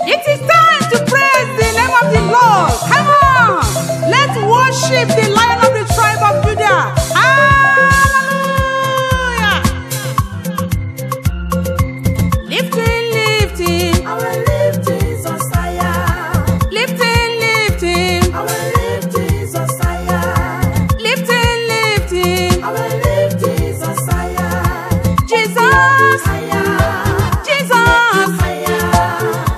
It is time to praise the name of the Lord. Come on, let's worship the Lion of the tribe of Judah. Hallelujah! Lifting, lifting, I will lift Jesus higher. lifting, lifting, I will lift Jesus higher. lifting, lifting. I will lift Jesus higher. Jesus, Higher. Jesus, Higher.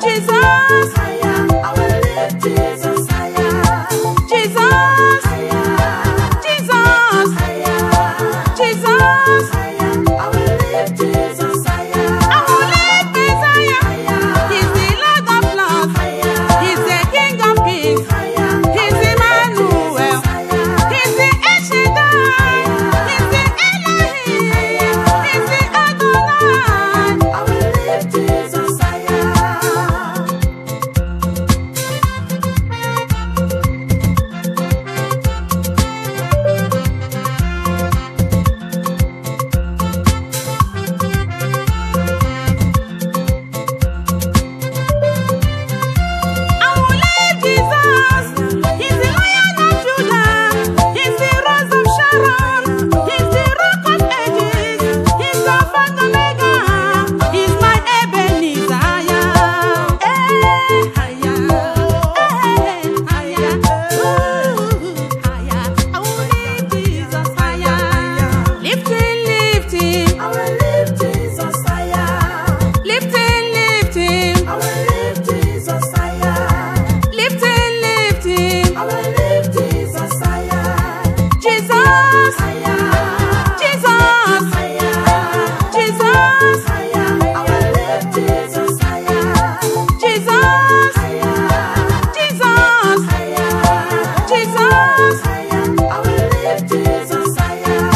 Jesus, Higher. I will lift Jesus higher. Jesus, Higher. Jesus, Higher. Jesus. Higher. I will lift Jesus higher. I will lift Messiah. Higher. He's the Lord of Lords. Higher. He's the King of Kings. Higher. He's Emmanuel. Higher. He's the El Shaddai. He's the Elohim. He's the Adonai. I will lift Jesus higher. I will lift Jesus. He's the Lion of Judah. He's the Rose of Sharon. He's the Rock of Ages. He's the Alpha and Omega. He's my Ebenezer. I will lift Jesus higher. Lifting, lifting, I will lift Jesus higher. lifting, lifting, I will lift Jesus higher. lifting, lifting. I will lift Jesus higher. Jesus, Higher. Jesus, Higher. Jesus, Higher. I will lift Jesus higher. Jesus, Higher. Jesus, Higher. Jesus. Higher. I will lift Jesus higher.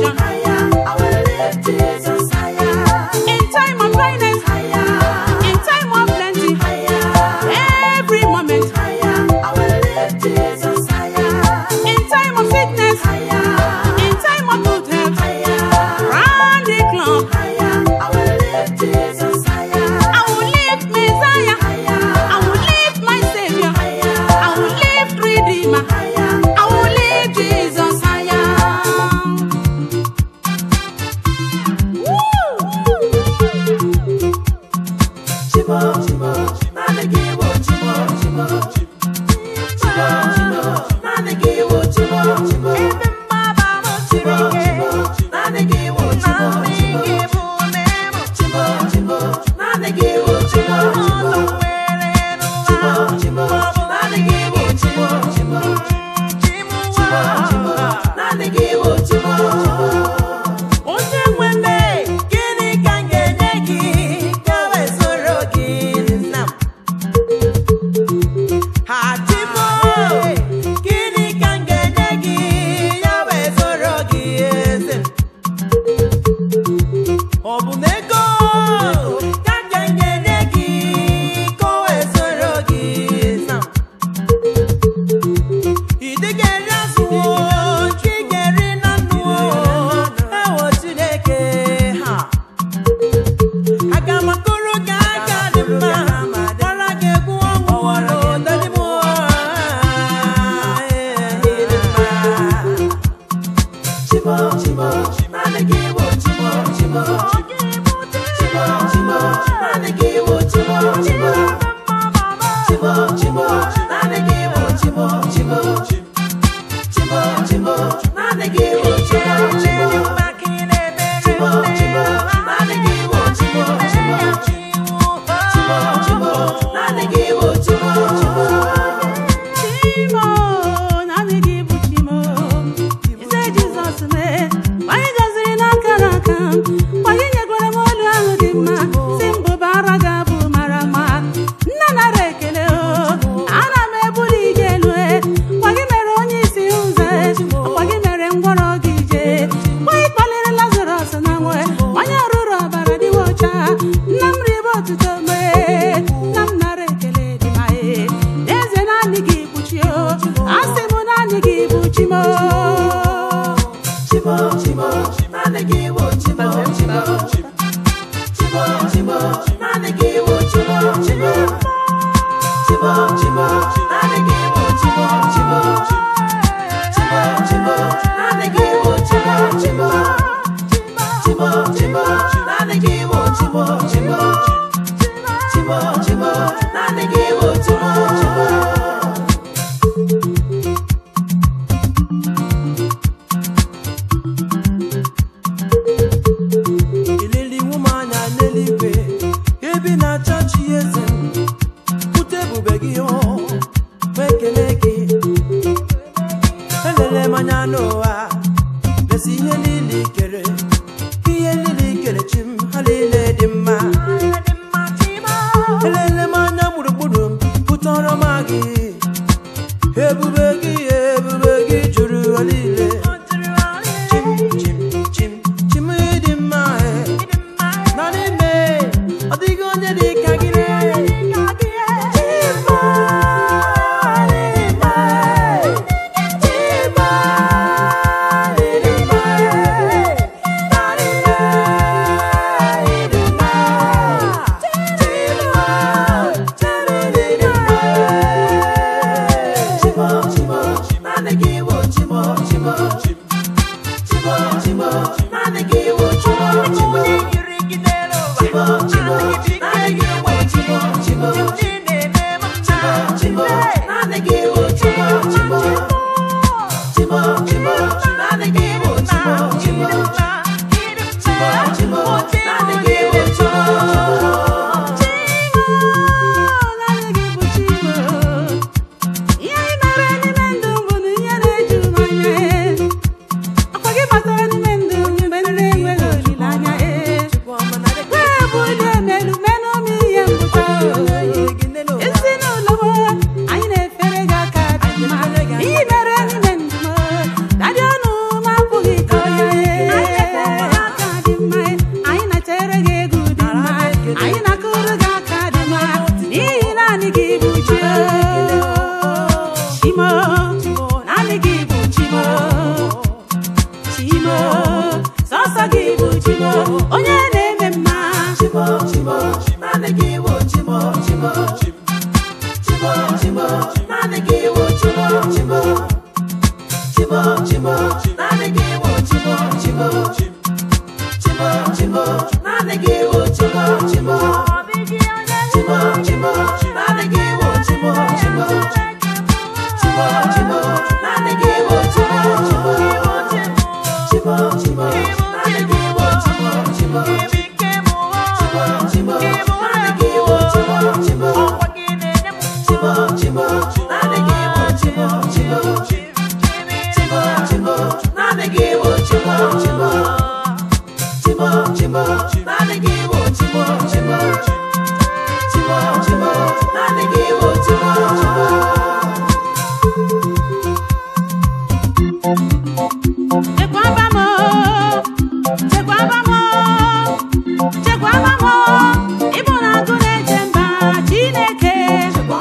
confusion. I will lift Jesus higher. In time of dryness, in time of plenty, every moment. I will lift Jesus higher. In time of sickness, in time of good health, round the clock, I will lift Jesus higher. I will lift Messiah, I will lift my Savior, I will lift Redeemer, I will lift Jesus higher. Chimo, chimo, nanegiwo, chimo, chimo, chimo, chimo, nanegiwo, chimo, chimo, chimo, chimo, nanegiwo, chimo, chimo, chimo, chimo, nanegiwo, chimo, chimo, chimo, chimo, nanegiwo, chimo, chimo, chimo, chimo, nanegiwo, chimo, chimo. Onye nwere gịnị ka m ga-enye gị ka wee soro gị nna m? Ha Chimo, gịnị ka m ga-enye gị ya wee soro gị eze m? Ọ bụ na ego ka m ga-enye gị ka o wee soro gị nna m? Ị dịghị eri azụ ka ị ga-eri na nnu ewo Chineke ha. Aga m akụrụ gị aka dị mma gbara gị egwu ọṅụ dadi m dị mma. Chimo, chimo, nanegiwo, chimo, chimo, chimo, chimo, nanegiwo, chimo, chimo, chimo, chimo, nanegiwo, chimo, chimo, chimo, chimo, nanegiwo, chimo, chimo, chimo, chimo, nanegiwo, chimo, chimo, chimo, chimo, nanegiwo, chimo, chimo. Chimo, naanị bụ Chimo. Ise Jizọs mee, anyị gọziri n'aka n'aka m. Anyị nyekwara m olu ahụ dị mma, si mbụ bara gị abụ mara mma. Nna nara ekele o, ana m ebuli gị elu e. Kwa gị mere onye isi ụzọ e, ọkwa gị mere ngwọrọ gị jee. Kwa ị kpaliri Lazarọs na nwe, onye ọrụrụ ọbara dịwa ọcha. Nna m ribe otuto mee, nna m nara ekele dị mma e. Eze naanị gị bụ Chi o, asị m naanị gị bụ Chimo. Chimo, chimo, nanegiwo, chimo, chimo, chimo, chimo, nanegiwo, chimo, chimo, chimo, chimo, nanegiwo, chimo, chimo, chimo, chimo, nanegiwo, chimo, chimo, chimo, chimo, nanegiwo, chimo, chimo, chimo, chimo, nanegiwo, chimo, chimo. Ilili nwụmanya n'eluigwe ebi na-achọ chi eze m, pụta ebube gị o wee kelee gị. Elele m anya n'ụwa lesi ihe niile i kere, ihe niile i kere chi m ha niile dị mma. Elele m anya gburugburu m pụtara m gị, ebube gị juru ha niile. Chim chim chim chim dị mma nọ n'ime, ọ dịghị onye dị ka gị. onye na-eme mma. Chimo, chimo, naanị gị wụ chimo, chimo. Chimo, chimo, naanị gị wụ chimo, chimo. Chimo, chimo, naanị gị wụ chimo, chimo. Chimo, chimo, naanị gị wụ chimo, chimo. Chimo, chimo, naanị gị wụ chimo, chimo. Chimo, chimo, naanị gị wụ chimo, chimo. Chimo, chimo, naanị gị wụ chimo, chimo. Chimo, chimo, naanị gị wụ chimo, chimo. Chimo, chimo, naanị gị wụ chimo, chimo. Chimo, chimo, naanị gị wụ chimo, chimo. Chimo, chimo, naanị gị wụ chimo, chimo. Chimo, chimo, naanị gị wụ chimo, chimo. Chekwaba m, ịbụ na agụ na-eche mba Chineke. Chekwa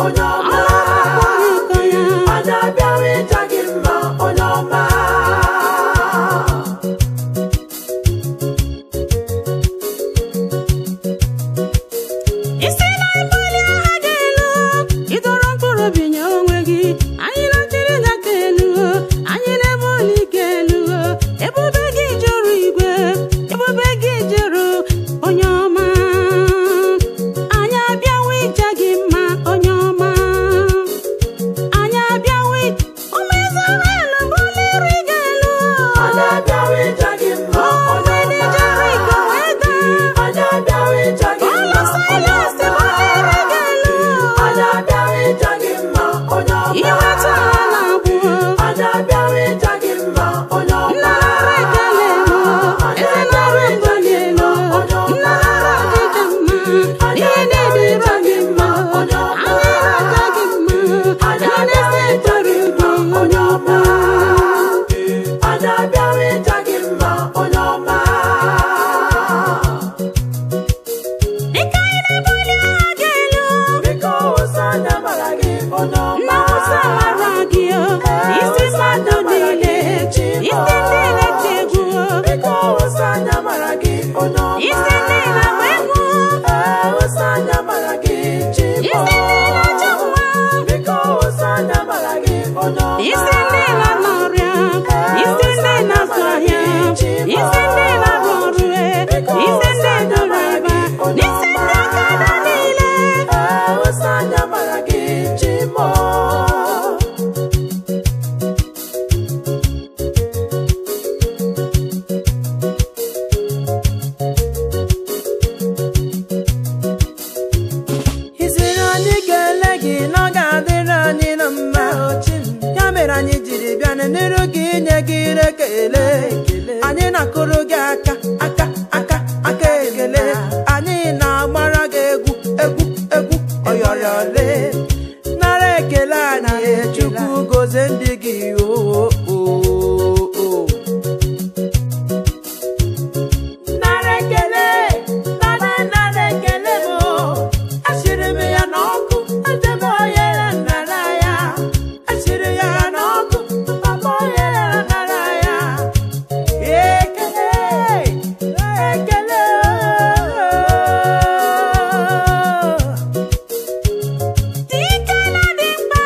onye ọma. Anyị abịawa ịja gị mma onye ọma. Isi na mbali aha gị elu, ịdọrọ mkpụrụ obi nye onwe gị. Anyị na-achịrị n'aka elu, anyị na-ebuli gị elu. Ebube gị juru igwe, ebube gị juru onye ọma. Anyị abịawa ịja gị mma onye ọma. Anyị abịawa ụmụ Izrel buliri gị elu. Anyị abịawa ịja gị mma onye Ndị ọma. Jeriko wee daa. Anyị abịawa ịja gị Ụlọ mma onye Silas ọma. buliri gị elu. Anyị abịawa ịja gị mma onye ọma. Iweta ala abụọ. Anyị abịawa ịja gị mma onye ọma. Nnara ekele m, eze nara mbuli elu. Nnara ọdịdị mma, ihe na-edịrọ gị mma. Anyị na-aja gị mma, anyị na-esetụrụ gị onye ọma. Anyị abịawa ịja gị mma onye ọma. Dịka anyị na-ebuli aha gị elu, Biko wụsa anya mara gị onye ọma. nna Musa mara gị o, isi mmadụ niile, isi ndị na-eti egwu o, Biko wụsa anya mara gị onye ọma. isi ndị na-agba egwu, Wụsa anya mara gị Chimo. isi ndị na-achọ mma, Biko wụsa anya mara gị onye ọma. isi ndị na-anọ ọrịa, isi ndị na-azụ ahịa, isi ndị na-arụ ọrụ, isi ndị dụrụ ebe, n'isi ndị akada niile. Wụsa anya mara gị Chimo. Isiri anyị ga-ele gị na ọ ga-adịrị anyị na mma ochi m. Ya mere anyị jiri bịa n'iru gị nye gị ekele. Anyị na-akụrụ gị aka aka aka aka ekele. Anyị na-agbara gị egwu egwu egwu ọyọyọle. Nara ekele anyị Chukwu gozie ndị gị o. Nara ekele, nara ekele m. Asịrị m ya n'ọkụ, eze m onye nara ya. Asịrị ya n'ọkụ, papa onye nara ya. Ekele, ekele. Dike na dị mkpa,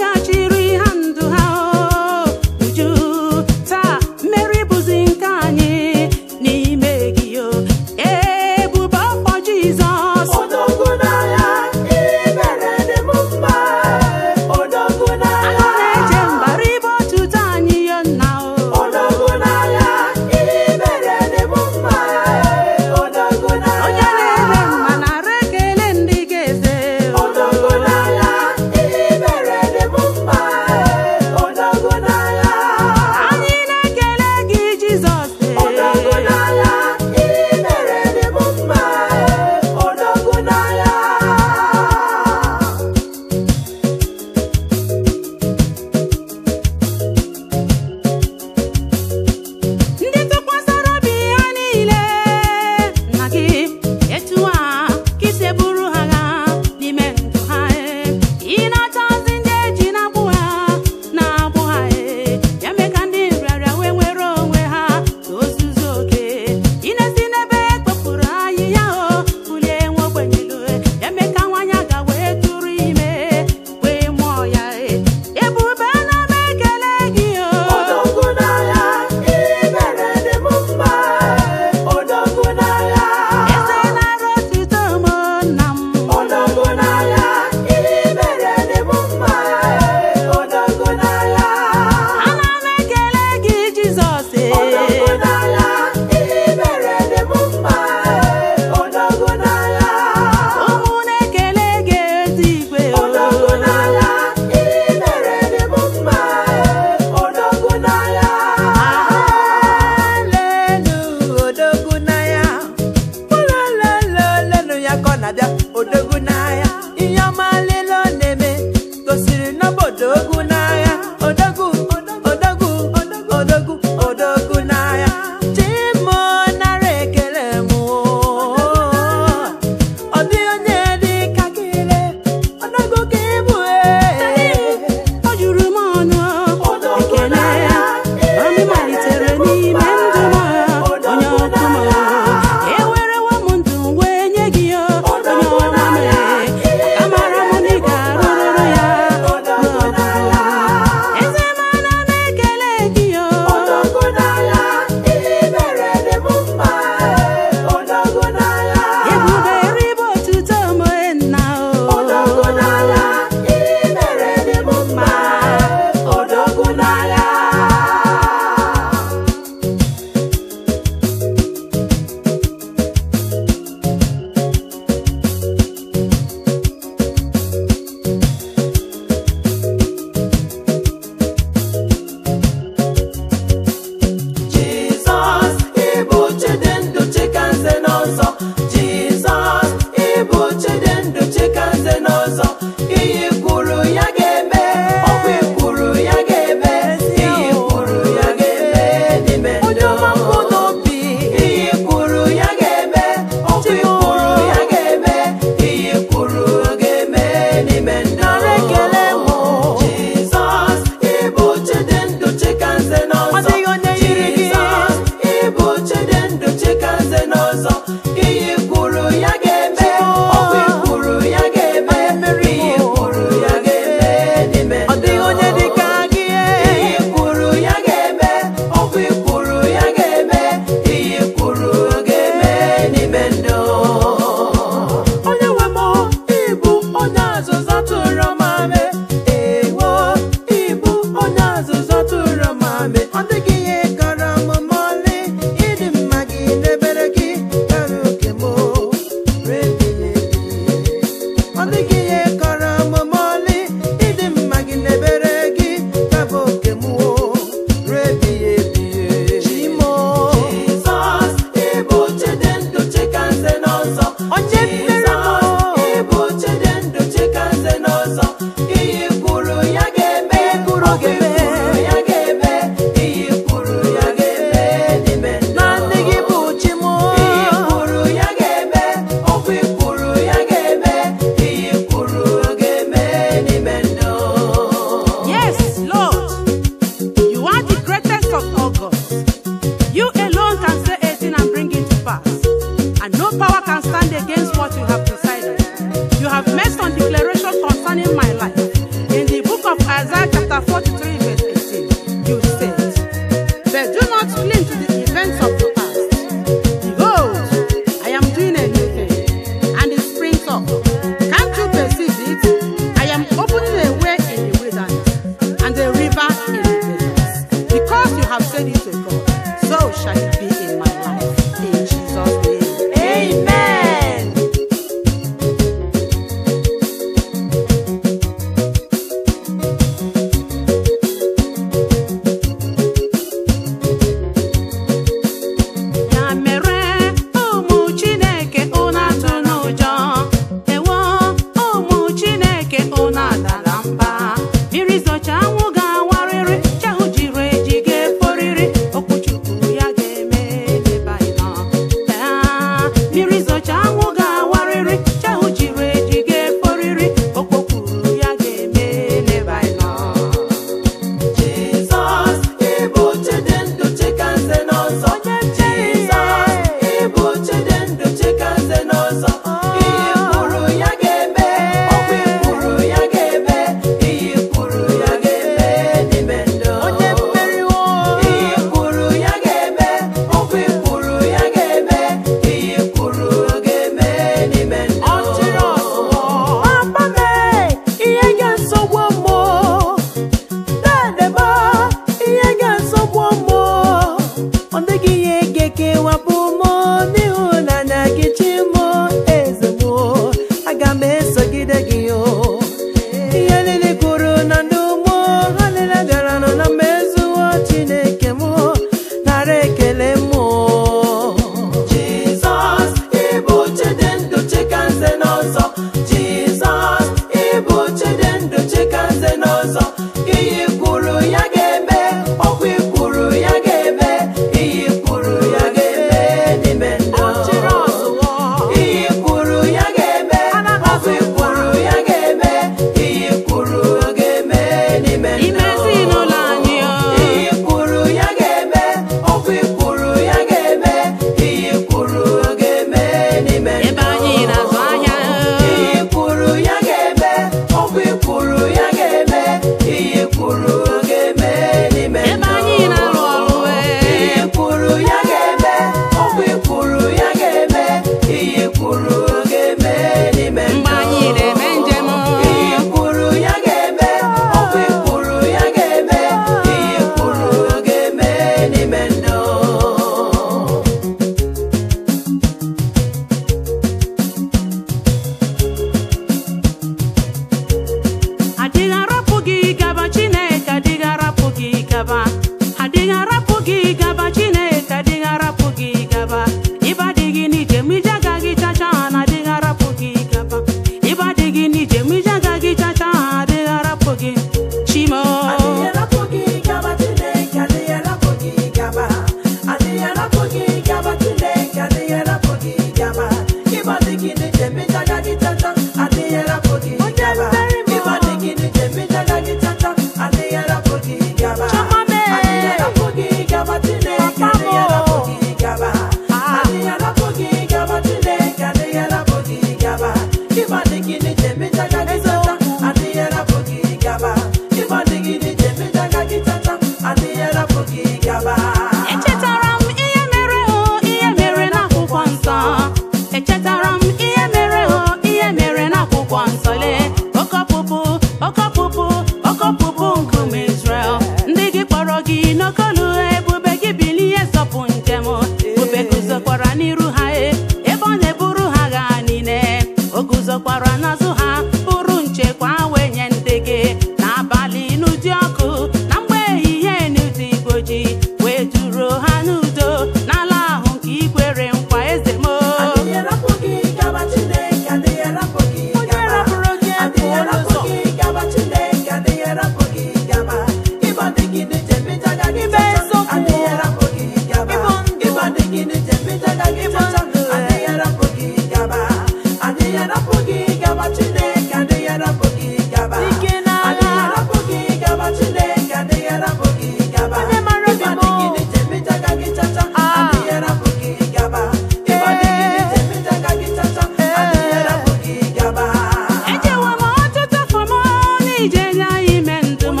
n'ije n'ime ndụ m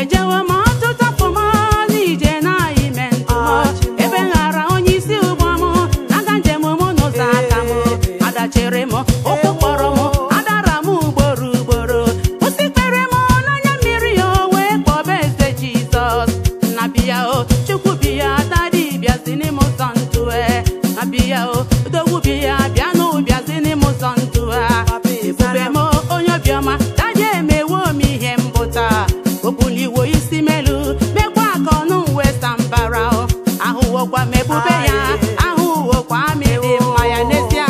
ejewo m ọtụtụ afọ m n'ije n'ime ndụ m ebe ghara onye isi ụgbọ m aga njem m n'ụzọ aka m adachiri m ụkwụ kpọrọ m adara m ugboro ugboro kwụsịkpere m n'anya mmiri ya wee kpọba eze Jizọs na bịa o Chukwu bịa dadi bịazi n'ime ụzọ ndụ na bịa o odogwu bịa bịa n'ụbịa zi n'ime ụzọ ndụ ebube m onye obiọma dadi emewo m ihe mbụta obuliwo isi melu mekwa ka ọnụ westa mbara ahụwokwa m ebube ya ahụwokwa m ịdị mma ya n'ezie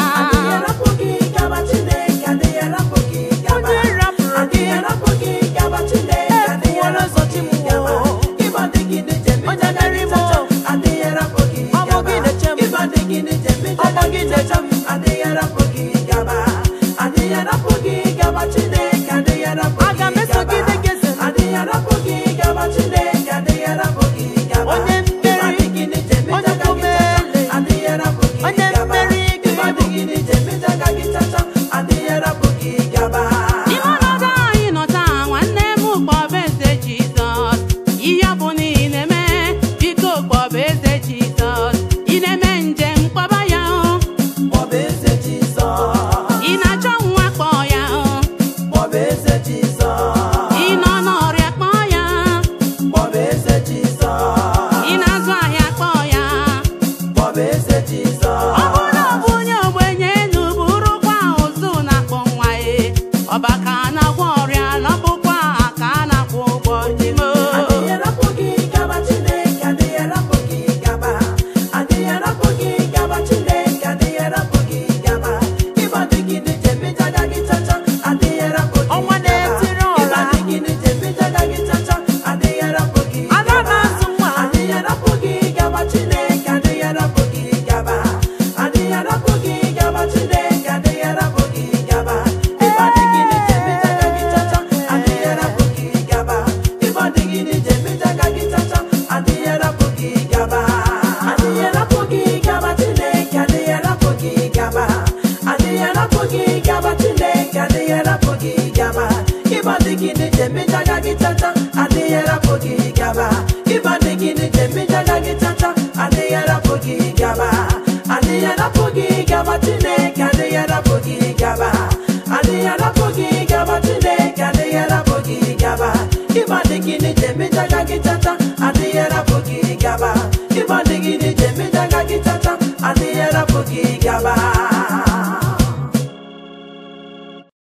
Gaba